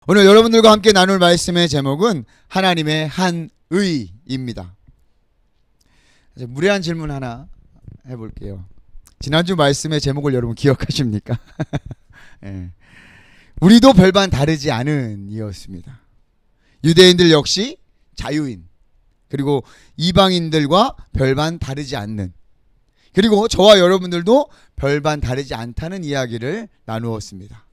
오늘 여러분들과 함께 나눌 말씀의 제목은 하나님의 한 의입니다. 무례한 질문 하나 해볼게요. 지난주 말씀의 제목을 여러분 기억하십니까? 네. 우리도 별반 다르지 않은 이었습니다. 유대인들 역시 자유인, 그리고 이방인들과 별반 다르지 않는, 그리고 저와 여러분들도 별반 다르지 않다는 이야기를 나누었습니다.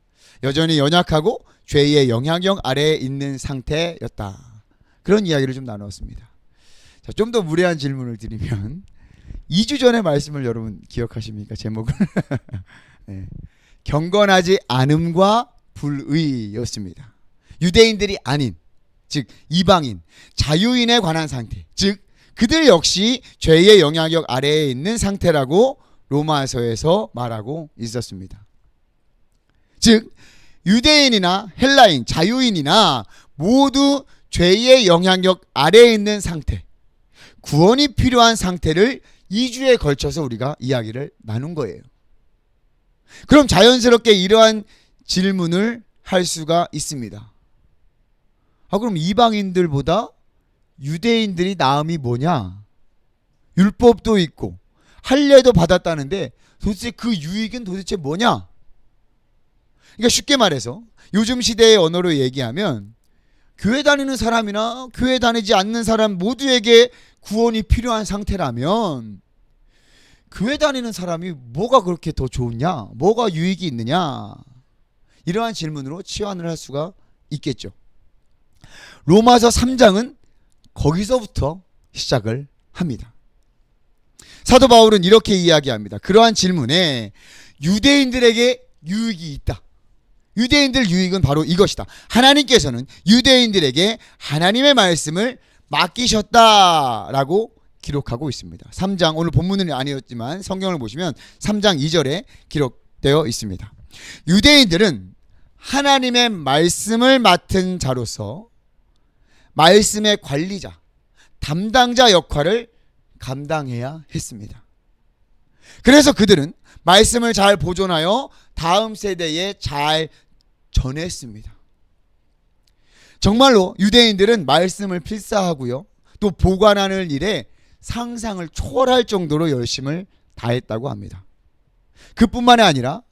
여전히 연약하고 죄의 영향력 아래에 있는 상태였다. 그런 이야기를 좀 나누었습니다. 자, 좀 더 무례한 질문을 드리면 2주 전의 말씀을 여러분 기억하십니까? 제목을 네. 경건하지 않음과 불의였습니다. 유대인들이 아닌, 즉 이방인, 자유인에 관한 상태, 즉 그들 역시 죄의 영향력 아래에 있는 상태라고 로마서에서 말하고 있었습니다. 즉 유대인이나 헬라인, 자유인이나 모두 죄의 영향력 아래에 있는 상태, 구원이 필요한 상태를 2주에 걸쳐서 우리가 이야기를 나눈 거예요. 그럼 자연스럽게 이러한 질문을 할 수가 있습니다. 그럼 이방인들보다 유대인들이 나음이 뭐냐? 율법도 있고 할례도 받았다는데 도대체 그 유익은 도대체 뭐냐? 그러니까 쉽게 말해서 요즘 시대의 언어로 얘기하면 교회 다니는 사람이나 교회 다니지 않는 사람 모두에게 구원이 필요한 상태라면 교회 다니는 사람이 뭐가 그렇게 더 좋냐? 뭐가 유익이 있느냐? 이러한 질문으로 치환을 할 수가 있겠죠. 로마서 3장은 거기서부터 시작을 합니다. 사도 바울은 이렇게 이야기합니다. 그러한 질문에 유대인들에게 유익이 있다. 유대인들 유익은 바로 이것이다. 하나님께서는 유대인들에게 하나님의 말씀을 맡기셨다라고 기록하고 있습니다. 3장, 오늘 본문은 아니었지만 성경을 보시면 3장 2절에 기록되어 있습니다. 유대인들은 하나님의 말씀을 맡은 자로서 말씀의 관리자, 담당자 역할을 감당해야 했습니다. 그래서 그들은 말씀을 잘 보존하여 다음 세대에 잘 전했습니다. 정말로 유대인들은 말씀을 필사하고요, 또 보관하는 일에 상상을 초월할 정도로 열심을 다했다고 합니다. 그뿐만이 아니라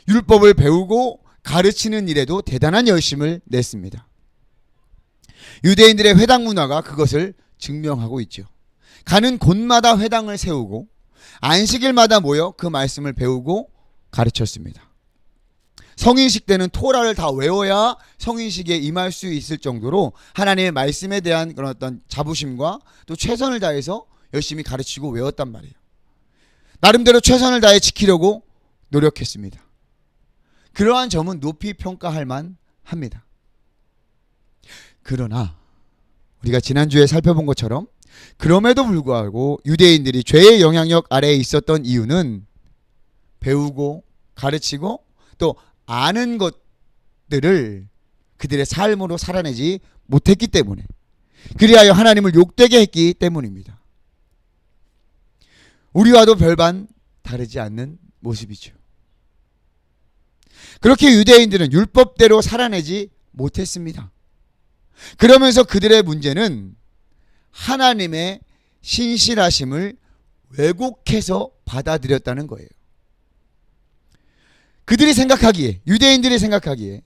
율법을 배우고 가르치는 일에도 대단한 열심을 냈습니다. 유대인들의 회당 문화가 그것을 증명하고 있죠. 가는 곳마다 회당을 세우고 안식일마다 모여 그 말씀을 배우고 가르쳤습니다. 성인식 때는 토라를 다 외워야 성인식에 임할 수 있을 정도로 하나님의 말씀에 대한 그런 어떤 자부심과 또 최선을 다해서 열심히 가르치고 외웠단 말이에요. 나름대로 최선을 다해 지키려고 노력했습니다. 그러한 점은 높이 평가할 만합니다. 그러나 우리가 지난주에 살펴본 것처럼 그럼에도 불구하고 유대인들이 죄의 영향력 아래에 있었던 이유는 배우고 가르치고 또 아는 것들을 그들의 삶으로 살아내지 못했기 때문에, 그리하여 하나님을 욕되게 했기 때문입니다. 우리와도 별반 다르지 않는 모습이죠. 그렇게 유대인들은 율법대로 살아내지 못했습니다. 그러면서 그들의 문제는 하나님의 신실하심을 왜곡해서 받아들였다는 거예요. 그들이 생각하기에, 유대인들이 생각하기에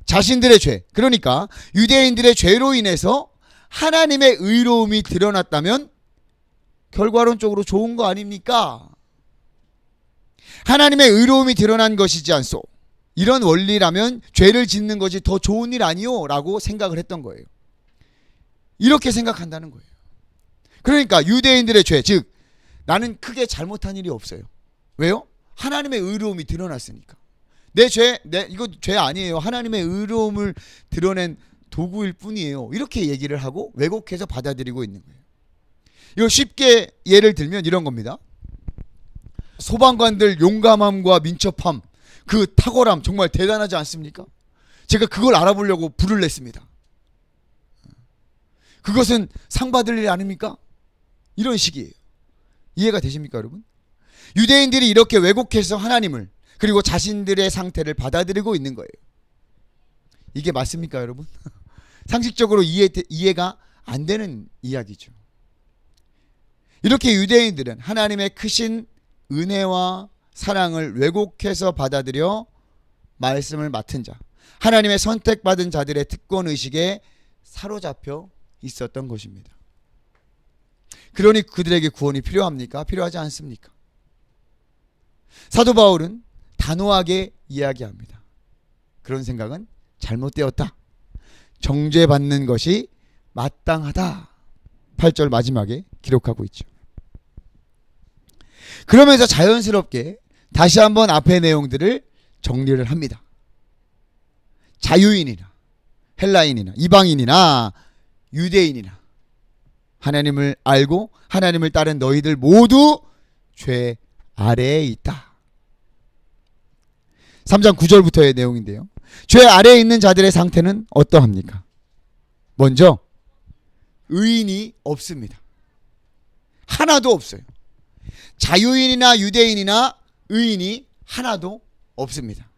자신들의 죄, 그러니까 유대인들의 죄로 인해서 하나님의 의로움이 드러났다면 결과론적으로 좋은 거 아닙니까? 하나님의 의로움이 드러난 것이지 않소? 이런 원리라면 죄를 짓는 것이 더 좋은 일 아니요? 라고 생각을 했던 거예요. 이렇게 생각한다는 거예요. 그러니까 유대인들의 죄, 즉 나는 크게 잘못한 일이 없어요. 왜요? 하나님의 의로움이 드러났으니까. 이거 죄 아니에요. 하나님의 의로움을 드러낸 도구일 뿐이에요. 이렇게 얘기를 하고 왜곡해서 받아들이고 있는 거예요. 이거 쉽게 예를 들면 이런 겁니다. 소방관들 용감함과 민첩함, 그 탁월함 정말 대단하지 않습니까? 제가 그걸 알아보려고 불을 냈습니다. 그것은 상 받을 일 아닙니까? 이런 식이에요. 이해가 되십니까, 여러분? 유대인들이 이렇게 왜곡해서 하나님을, 그리고 자신들의 상태를 받아들이고 있는 거예요. 이게 맞습니까, 여러분? 상식적으로 이해가 안 되는 이야기죠. 이렇게 유대인들은 하나님의 크신 은혜와 사랑을 왜곡해서 받아들여 말씀을 맡은 자, 하나님의 선택받은 자들의 특권의식에 사로잡혀 있었던 것입니다. 그러니 그들에게 구원이 필요합니까? 필요하지 않습니까? 사도 바울은 단호하게 이야기합니다. 그런 생각은 잘못되었다. 정죄받는 것이 마땅하다. 8절 마지막에 기록하고 있죠. 그러면서 자연스럽게 다시 한번 앞의 내용들을 정리를 합니다. 자유인이나 헬라인이나 이방인이나 유대인이나 하나님을 알고 하나님을 따른 너희들 모두 죄 아래에 있다. 3장 9절부터의 내용인데요. 죄 아래에 있는 자들의 상태는 어떠합니까? 먼저 의인이 없습니다. 하나도 없어요. 자유인이나 유대인이나 의인이 하나도 없습니다.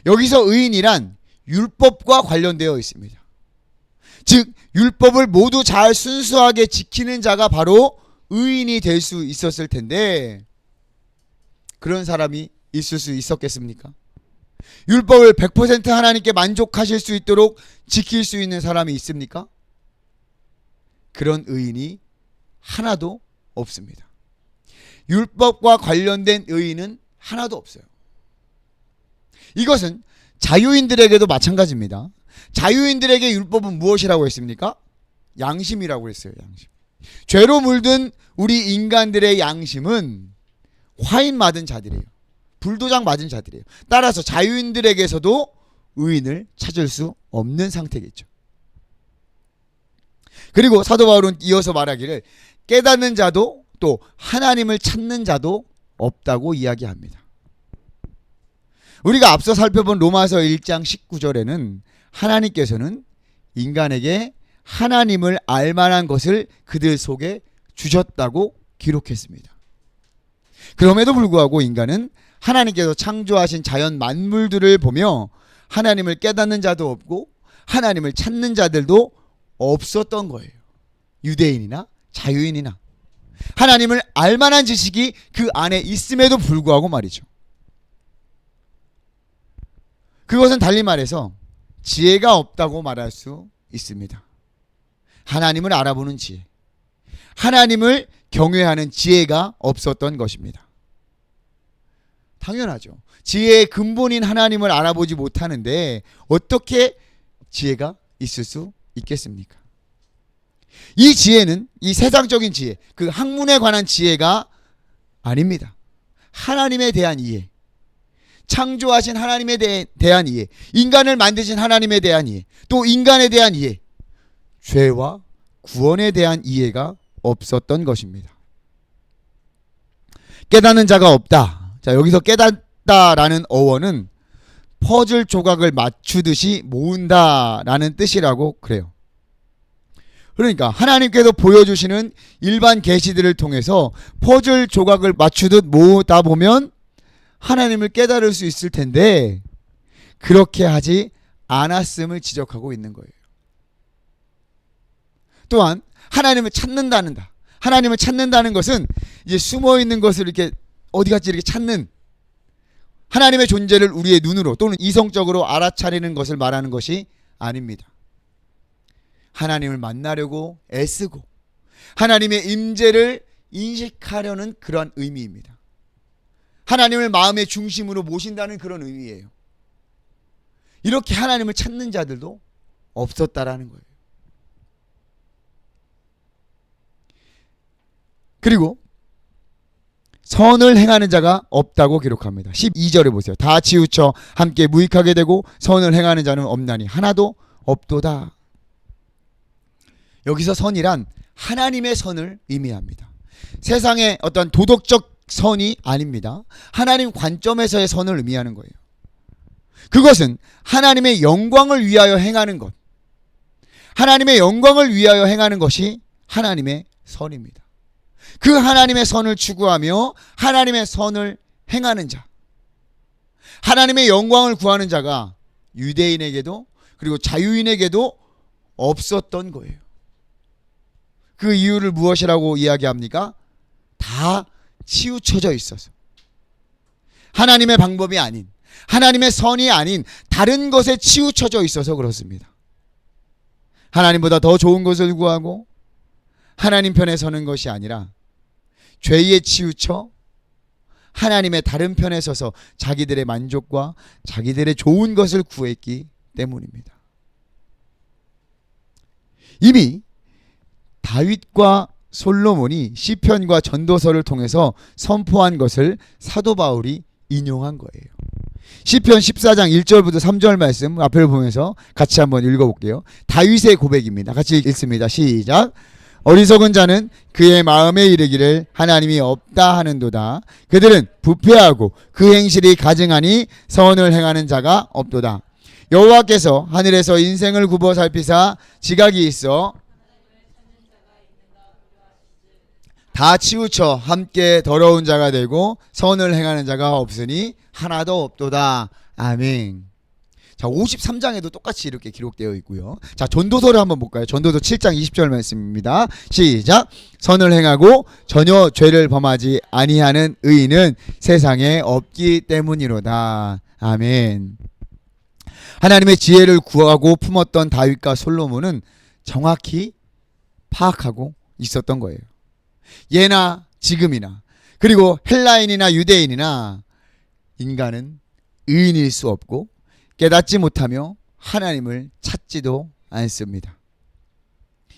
여기서 의인이란 율법과 관련되어 있습니다. 즉 율법을 모두 잘 순수하게 지키는 자가 바로 의인이 될 수 있었을 텐데 그런 사람이 있을 수 있었겠습니까? 율법을 100% 하나님께 만족하실 수 있도록 지킬 수 있는 사람이 있습니까? 그런 의인이 하나도 없습니다. 율법과 관련된 의인은 하나도 없어요. 이것은 자유인들에게도 마찬가지입니다. 자유인들에게 율법은 무엇이라고 했습니까? 양심이라고 했어요. 양심. 죄로 물든 우리 인간들의 양심은 화인 맞은 자들이에요. 불도장 맞은 자들이에요. 따라서 자유인들에게서도 의인을 찾을 수 없는 상태겠죠. 그리고 사도 바울은 이어서 말하기를 깨닫는 자도 또 하나님을 찾는 자도 없다고 이야기합니다. 우리가 앞서 살펴본 로마서 1장 19절에는 하나님께서는 인간에게 하나님을 알만한 것을 그들 속에 주셨다고 기록했습니다. 그럼에도 불구하고 인간은 하나님께서 창조하신 자연 만물들을 보며 하나님을 깨닫는 자도 없고 하나님을 찾는 자들도 없었던 거예요. 유대인이나 자유인이나 하나님을 알만한 지식이 그 안에 있음에도 불구하고 말이죠. 그것은 달리 말해서 지혜가 없다고 말할 수 있습니다. 하나님을 알아보는 지혜, 하나님을 경외하는 지혜가 없었던 것입니다. 당연하죠. 지혜의 근본인 하나님을 알아보지 못하는데 어떻게 지혜가 있을 수 있겠습니까? 이 지혜는 이 세상적인 지혜, 그 학문에 관한 지혜가 아닙니다. 하나님에 대한 이해, 창조하신 하나님에 대한 이해, 인간을 만드신 하나님에 대한 이해, 또 인간에 대한 이해, 죄와 구원에 대한 이해가 없었던 것입니다. 깨닫는 자가 없다. 자, 여기서 깨닫다라는 어원은 퍼즐 조각을 맞추듯이 모은다라는 뜻이라고 그래요. 그러니까 하나님께서 보여주시는 일반 계시들을 통해서 퍼즐 조각을 맞추듯 모으다 보면 하나님을 깨달을 수 있을 텐데 그렇게 하지 않았음을 지적하고 있는 거예요. 또한 하나님을 찾는다는 것은 이제 숨어 있는 것을 이렇게 어디 갔지 이렇게 찾는, 하나님의 존재를 우리의 눈으로 또는 이성적으로 알아차리는 것을 말하는 것이 아닙니다. 하나님을 만나려고 애쓰고 하나님의 임재를 인식하려는 그런 의미입니다. 하나님을 마음의 중심으로 모신다는 그런 의미예요. 이렇게 하나님을 찾는 자들도 없었다라는 거예요. 그리고 선을 행하는 자가 없다고 기록합니다. 12절에 보세요. 다 치우쳐 함께 무익하게 되고 선을 행하는 자는 없나니 하나도 없도다. 여기서 선이란 하나님의 선을 의미합니다. 세상의 어떤 도덕적 선이 아닙니다. 하나님 관점에서의 선을 의미하는 거예요. 그것은 하나님의 영광을 위하여 행하는 것, 하나님의 영광을 위하여 행하는 것이 하나님의 선입니다. 그 하나님의 선을 추구하며 하나님의 선을 행하는 자, 하나님의 영광을 구하는 자가 유대인에게도 그리고 자유인에게도 없었던 거예요. 그 이유를 무엇이라고 이야기합니까? 다 치우쳐져 있어서. 하나님의 방법이 아닌, 하나님의 선이 아닌 다른 것에 치우쳐져 있어서 그렇습니다. 하나님보다 더 좋은 것을 구하고 하나님 편에 서는 것이 아니라 죄에 치우쳐 하나님의 다른 편에 서서 자기들의 만족과 자기들의 좋은 것을 구했기 때문입니다. 이미 다윗과 솔로몬이 시편과 전도서를 통해서 선포한 것을 사도 바울이 인용한 거예요. 시편 14장 1절부터 3절 말씀 앞을 보면서 같이 한번 읽어볼게요. 다윗의 고백입니다. 같이 읽습니다. 시작. 어리석은 자는 그의 마음에 이르기를 하나님이 없다 하는도다. 그들은 부패하고 그 행실이 가증하니 선을 행하는 자가 없도다. 여호와께서 하늘에서 인생을 굽어 살피사 지각이 있어 다 치우쳐 함께 더러운 자가 되고 선을 행하는 자가 없으니 하나도 없도다. 아멘. 자, 53장에도 똑같이 이렇게 기록되어 있고요. 자, 전도서를 한번 볼까요? 전도서 7장 20절 말씀입니다. 시작. 선을 행하고 전혀 죄를 범하지 아니하는 의인은 세상에 없기 때문이로다. 아멘. 하나님의 지혜를 구하고 품었던 다윗과 솔로몬은 정확히 파악하고 있었던 거예요. 예나 지금이나 그리고 헬라인이나 유대인이나 인간은 의인일 수 없고 깨닫지 못하며 하나님을 찾지도 않습니다.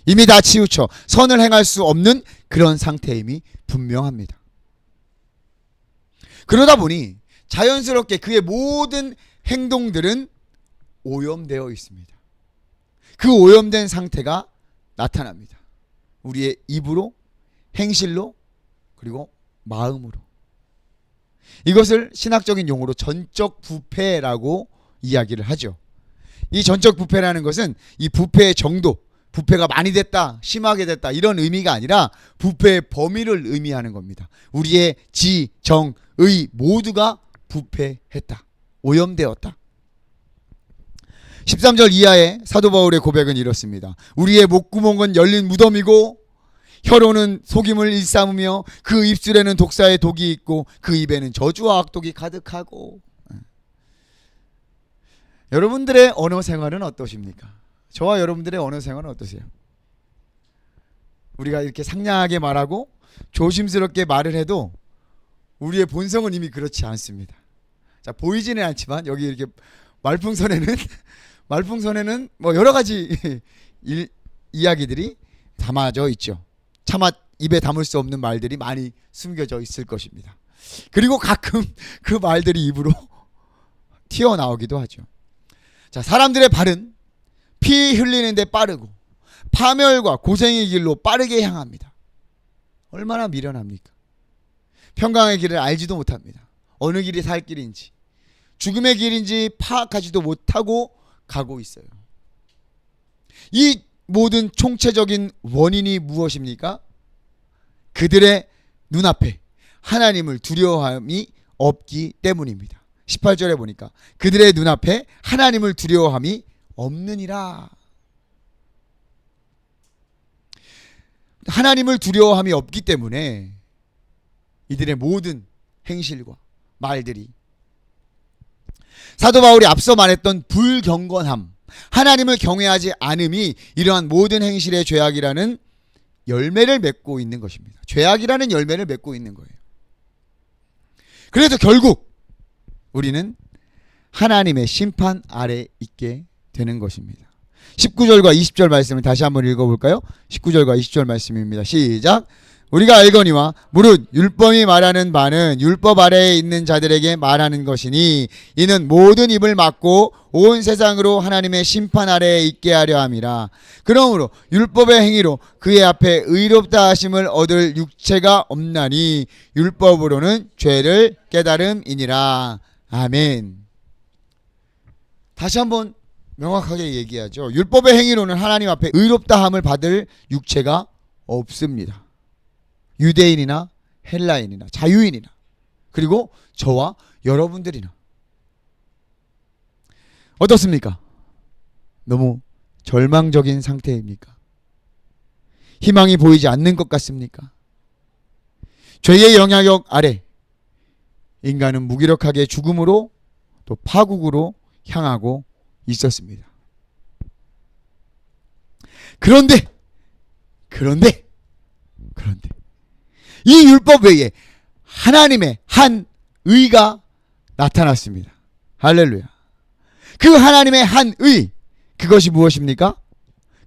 이미 다 치우쳐 선을 행할 수 없는 그런 상태임이 분명합니다. 그러다 보니 자연스럽게 그의 모든 행동들은 오염되어 있습니다. 그 오염된 상태가 나타납니다. 우리의 입으로, 행실로, 그리고 마음으로. 이것을 신학적인 용어로 전적 부패라고 이야기를 하죠. 이 전적 부패라는 것은 이 부패의 정도, 부패가 많이 됐다, 심하게 됐다 이런 의미가 아니라 부패의 범위를 의미하는 겁니다. 우리의 지, 정, 의 모두가 부패했다, 오염되었다. 13절 이하의 사도 바울의 고백은 이렇습니다. 우리의 목구멍은 열린 무덤이고 혀로는 속임을 일삼으며 그 입술에는 독사의 독이 있고 그 입에는 저주와 악독이 가득하고. 여러분들의 언어 생활은 어떠십니까? 저와 여러분들의 언어 생활은 어떠세요? 우리가 이렇게 상냥하게 말하고 조심스럽게 말을 해도 우리의 본성은 이미 그렇지 않습니다. 자, 보이지는 않지만 여기 이렇게 말풍선에는 뭐 여러 가지 이야기들이 담아져 있죠. 차마 입에 담을 수 없는 말들이 많이 숨겨져 있을 것입니다. 그리고 가끔 그 말들이 입으로 튀어나오기도 하죠. 자, 사람들의 발은 피 흘리는데 빠르고 파멸과 고생의 길로 빠르게 향합니다. 얼마나 미련합니까? 평강의 길을 알지도 못합니다. 어느 길이 살 길인지, 죽음의 길인지 파악하지도 못하고 가고 있어요. 이 모든 총체적인 원인이 무엇입니까? 그들의 눈앞에 하나님을 두려워함이 없기 때문입니다. 18절에 보니까 그들의 눈앞에 하나님을 두려워함이 없느니라. 하나님을 두려워함이 없기 때문에 이들의 모든 행실과 말들이 사도 바울이 앞서 말했던 불경건함, 하나님을 경외하지 않음이 이러한 모든 행실의 죄악이라는 열매를 맺고 있는 것입니다. 죄악이라는 열매를 맺고 있는 거예요. 그래서 결국 우리는 하나님의 심판 아래 있게 되는 것입니다. 19절과 20절 말씀을 다시 한번 읽어볼까요? 19절과 20절 말씀입니다. 시작. 우리가 알거니와 무릇 율법이 말하는 바는 율법 아래에 있는 자들에게 말하는 것이니 이는 모든 입을 막고 온 세상으로 하나님의 심판 아래에 있게 하려 함이라. 그러므로 율법의 행위로 그의 앞에 의롭다 하심을 얻을 육체가 없나니 율법으로는 죄를 깨달음이니라. 아멘. 다시 한번 명확하게 얘기하죠. 율법의 행위로는 하나님 앞에 의롭다함을 받을 육체가 없습니다. 유대인이나 헬라인이나 자유인이나 그리고 저와 여러분들이나 어떻습니까? 너무 절망적인 상태입니까? 희망이 보이지 않는 것 같습니까? 죄의 영향력 아래 인간은 무기력하게 죽음으로 또 파국으로 향하고 있었습니다. 그런데 이 율법 외에 하나님의 한 의가 나타났습니다. 할렐루야. 그 하나님의 한 의, 그것이 무엇입니까?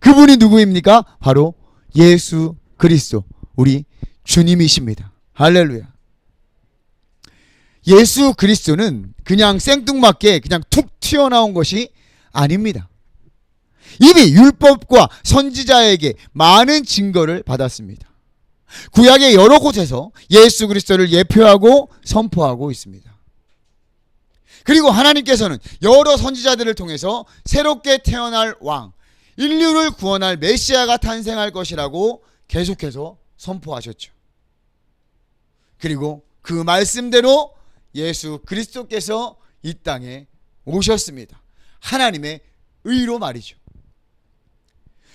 그분이 누구입니까? 바로 예수 그리스도, 우리 주님이십니다. 할렐루야. 예수 그리스도는 그냥 생뚱맞게 그냥 툭 튀어나온 것이 아닙니다. 이미 율법과 선지자에게 많은 증거를 받았습니다. 구약의 여러 곳에서 예수 그리스도를 예표하고 선포하고 있습니다. 그리고 하나님께서는 여러 선지자들을 통해서 새롭게 태어날 왕, 인류를 구원할 메시아가 탄생할 것이라고 계속해서 선포하셨죠. 그리고 그 말씀대로 예수 그리스도께서 이 땅에 오셨습니다. 하나님의 의로 말이죠.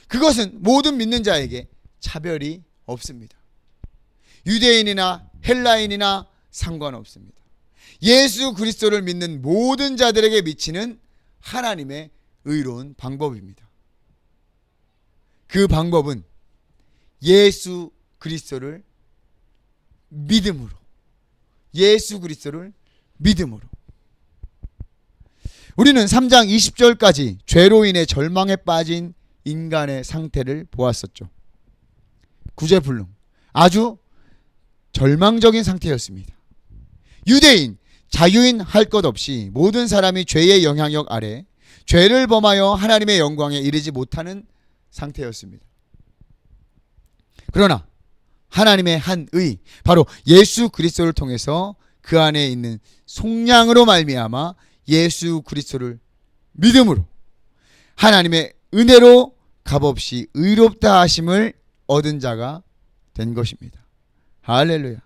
그것은 모든 믿는 자에게 차별이 없습니다. 유대인이나 헬라인이나 상관없습니다. 예수 그리스도를 믿는 모든 자들에게 미치는 하나님의 의로운 방법입니다. 그 방법은 예수 그리스도를 믿음으로, 예수 그리스도를 믿음으로. 우리는 3장 20절까지 죄로 인해 절망에 빠진 인간의 상태를 보았었죠. 구제불능, 아주 절망적인 상태였습니다. 유대인, 자유인 할 것 없이 모든 사람이 죄의 영향력 아래 죄를 범하여 하나님의 영광에 이르지 못하는 상태였습니다. 그러나 하나님의 한 의, 바로 예수 그리스도를 통해서 그 안에 있는 속량으로 말미암아 예수 그리스도를 믿음으로 하나님의 은혜로 값없이 의롭다 하심을 얻은 자가 된 것입니다. 할렐루야.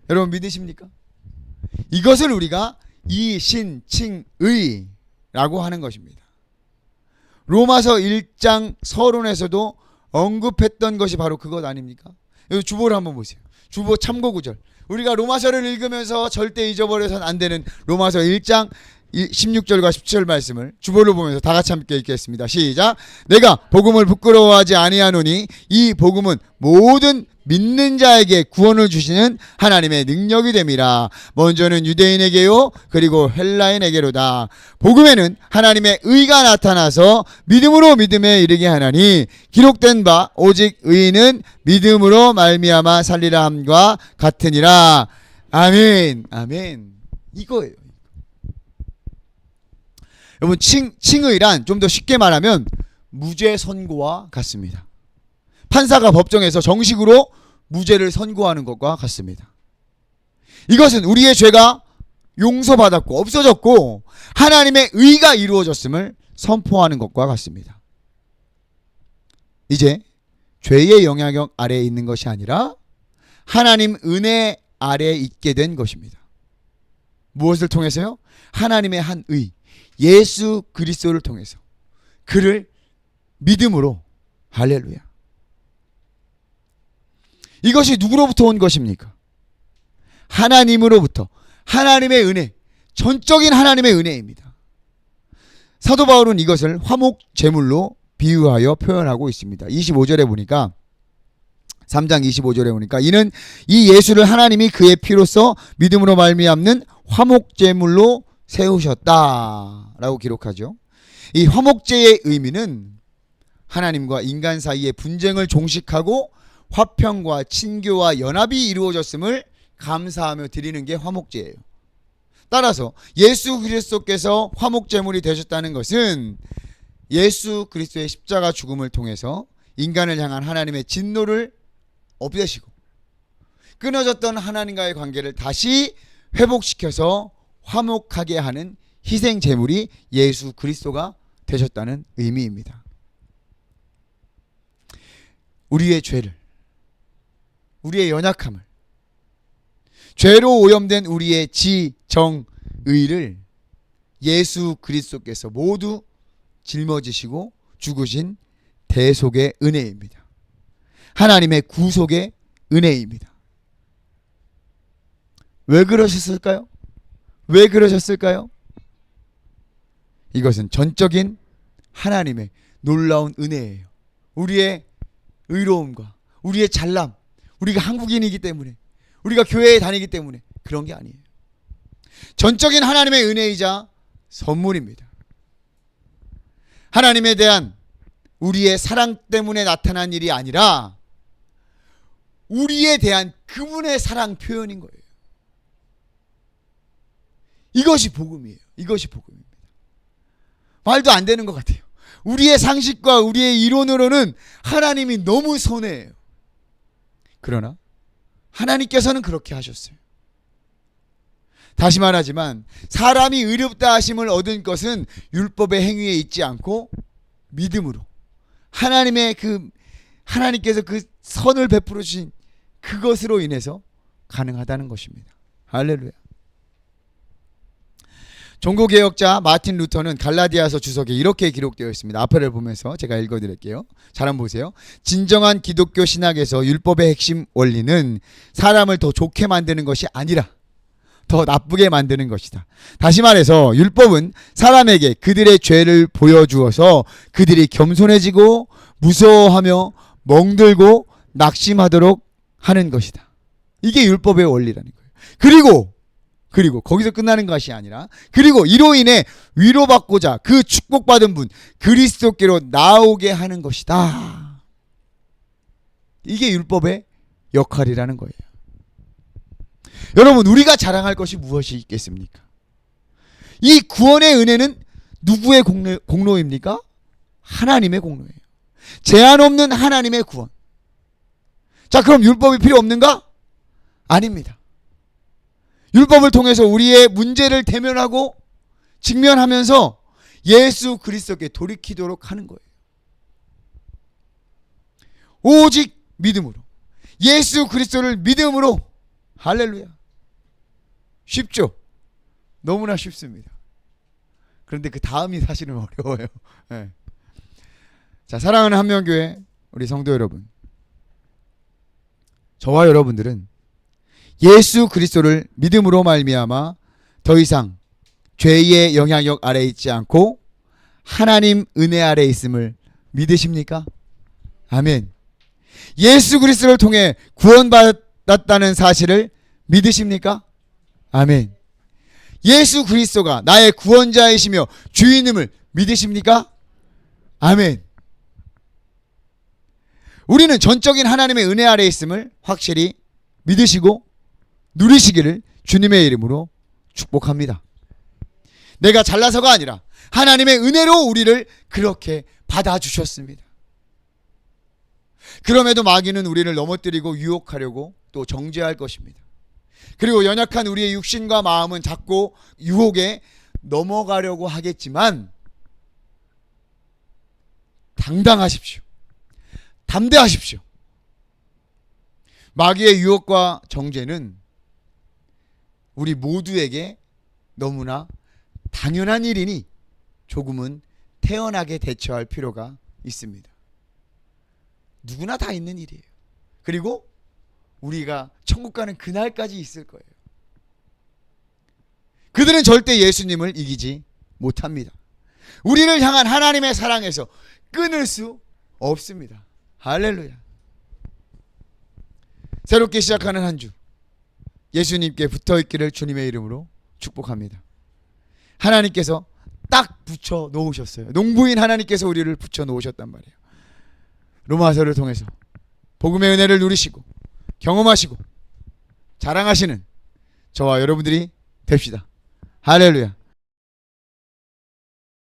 여러분 믿으십니까? 이것을 우리가 이신칭의라고 하는 것입니다. 로마서 1장 서론에서도 언급했던 것이 바로 그것 아닙니까? 여기 주보를 한번 보세요. 주보 참고 구절. 우리가 로마서를 읽으면서 절대 잊어버려서는 안 되는 로마서 1장 16절과 17절 말씀을 주보를 보면서 다 같이 함께 읽겠습니다. 시작. 내가 복음을 부끄러워하지 아니하노니 이 복음은 모든 믿는 자에게 구원을 주시는 하나님의 능력이 됨이라. 먼저는 유대인에게요 그리고 헬라인에게로다. 복음에는 하나님의 의가 나타나서 믿음으로 믿음에 이르게 하나니 기록된 바 오직 의인은 믿음으로 말미암아 살리라 함과 같으니라. 아멘. 아멘. 이거예요. 여러분 칭의란 좀 더 쉽게 말하면 무죄 선고와 같습니다. 판사가 법정에서 정식으로 무죄를 선고하는 것과 같습니다. 이것은 우리의 죄가 용서받았고 없어졌고 하나님의 의가 이루어졌음을 선포하는 것과 같습니다. 이제 죄의 영향력 아래에 있는 것이 아니라 하나님 은혜 아래에 있게 된 것입니다. 무엇을 통해서요? 하나님의 한 의, 예수 그리스도를 통해서 그를 믿음으로. 할렐루야. 이것이 누구로부터 온 것입니까? 하나님으로부터. 하나님의 은혜, 전적인 하나님의 은혜입니다. 사도 바울은 이것을 화목 제물로 비유하여 표현하고 있습니다. 25절에 보니까 3장 25절에 보니까 이는 이 예수를 하나님이 그의 피로써 믿음으로 말미암는 화목 제물로 세우셨다라고 기록하죠. 이 화목제의 의미는 하나님과 인간 사이의 분쟁을 종식하고 화평과 친교와 연합이 이루어졌음을 감사하며 드리는 게 화목제예요. 따라서 예수 그리스도께서 화목제물이 되셨다는 것은 예수 그리스도의 십자가 죽음을 통해서 인간을 향한 하나님의 진노를 없애시고 끊어졌던 하나님과의 관계를 다시 회복시켜서 화목하게 하는 희생제물이 예수 그리스도가 되셨다는 의미입니다. 우리의 죄를, 우리의 연약함을, 죄로 오염된 우리의 지정의를 예수 그리스도께서 모두 짊어지시고 죽으신 대속의 은혜입니다. 하나님의 구속의 은혜입니다. 왜 그러셨을까요? 왜 그러셨을까요? 이것은 전적인 하나님의 놀라운 은혜예요. 우리의 의로움과 우리의 잘남, 우리가 한국인이기 때문에, 우리가 교회에 다니기 때문에 그런 게 아니에요. 전적인 하나님의 은혜이자 선물입니다. 하나님에 대한 우리의 사랑 때문에 나타난 일이 아니라 우리에 대한 그분의 사랑 표현인 거예요. 이것이 복음이에요. 이것이 복음입니다. 말도 안 되는 것 같아요. 우리의 상식과 우리의 이론으로는 하나님이 너무 선해요. 그러나 하나님께서는 그렇게 하셨어요. 다시 말하지만 사람이 의롭다 하심을 얻은 것은 율법의 행위에 있지 않고 믿음으로 하나님께서 그 선을 베풀어 주신 그것으로 인해서 가능하다는 것입니다. 할렐루야. 종교개혁자 마틴 루터는 갈라디아서 주석에 이렇게 기록되어 있습니다. 앞을 보면서 제가 읽어드릴게요. 잘 한번 보세요. 진정한 기독교 신학에서 율법의 핵심 원리는 사람을 더 좋게 만드는 것이 아니라 더 나쁘게 만드는 것이다. 다시 말해서 율법은 사람에게 그들의 죄를 보여주어서 그들이 겸손해지고 무서워하며 멍들고 낙심하도록 하는 것이다. 이게 율법의 원리라는 거예요. 그리고 거기서 끝나는 것이 아니라 그리고 이로 인해 위로받고자 그 축복받은 분 그리스도께로 나오게 하는 것이다. 이게 율법의 역할이라는 거예요. 여러분, 우리가 자랑할 것이 무엇이 있겠습니까? 이 구원의 은혜는 누구의 공로입니까? 하나님의 공로예요. 제한 없는 하나님의 구원. 자, 그럼 율법이 필요 없는가? 아닙니다. 율법을 통해서 우리의 문제를 대면하고 직면하면서 예수 그리스도께 돌이키도록 하는 거예요. 오직 믿음으로, 예수 그리스도를 믿음으로. 할렐루야. 쉽죠? 너무나 쉽습니다. 그런데 그 다음이 사실은 어려워요. 네. 자, 사랑하는 한명교회 우리 성도 여러분, 저와 여러분들은 예수 그리스도를 믿음으로 말미암아 더 이상 죄의 영향력 아래에 있지 않고 하나님 은혜 아래에 있음을 믿으십니까? 아멘. 예수 그리스도를 통해 구원받았다는 사실을 믿으십니까? 아멘. 예수 그리스도가 나의 구원자이시며 주인임을 믿으십니까? 아멘. 우리는 전적인 하나님의 은혜 아래에 있음을 확실히 믿으시고 누리시기를 주님의 이름으로 축복합니다. 내가 잘나서가 아니라 하나님의 은혜로 우리를 그렇게 받아주셨습니다. 그럼에도 마귀는 우리를 넘어뜨리고 유혹하려고 또 정죄할 것입니다. 그리고 연약한 우리의 육신과 마음은 자꾸 유혹에 넘어가려고 하겠지만 당당하십시오. 담대하십시오. 마귀의 유혹과 정죄는 우리 모두에게 너무나 당연한 일이니 조금은 태연하게 대처할 필요가 있습니다. 누구나 다 있는 일이에요. 그리고 우리가 천국 가는 그날까지 있을 거예요. 그들은 절대 예수님을 이기지 못합니다. 우리를 향한 하나님의 사랑에서 끊을 수 없습니다. 할렐루야. 새롭게 시작하는 한 주 예수님께 붙어있기를 주님의 이름으로 축복합니다. 하나님께서 딱 붙여 놓으셨어요. 농부인 하나님께서 우리를 붙여 놓으셨단 말이에요. 로마서를 통해서 복음의 은혜를 누리시고 경험하시고 자랑하시는 저와 여러분들이 됩시다. 할렐루야.